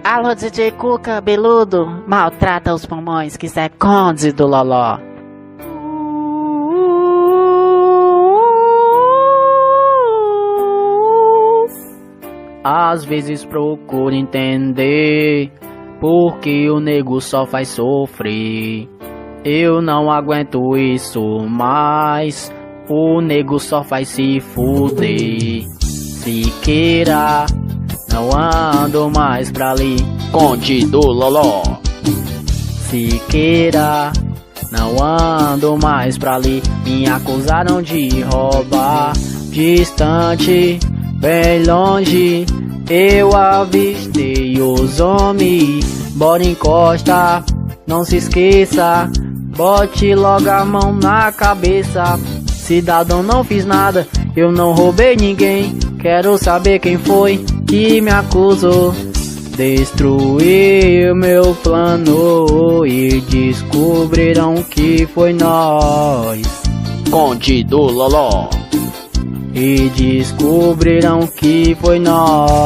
Alô, DJ Cu cabeludo, maltrata os pulmões que cê é conde do loló. Às vezes procuro entender porque o nego só faz sofrer. Eu não aguento isso mais, o nego só faz se fuder. Siqueira, não ando mais pra ali, Conde do Loló. Siqueira, não ando mais pra ali. Me acusaram de roubar, distante, bem longe. Eu avistei os homens, bora encosta, não se esqueça. Bote logo a mão na cabeça. Cidadão, não fiz nada, eu não roubei ninguém. Quero saber quem foi que me acusou. Destruiu meu plano e descobriram que foi nós. Conde do Loló. E descobriram que foi nós.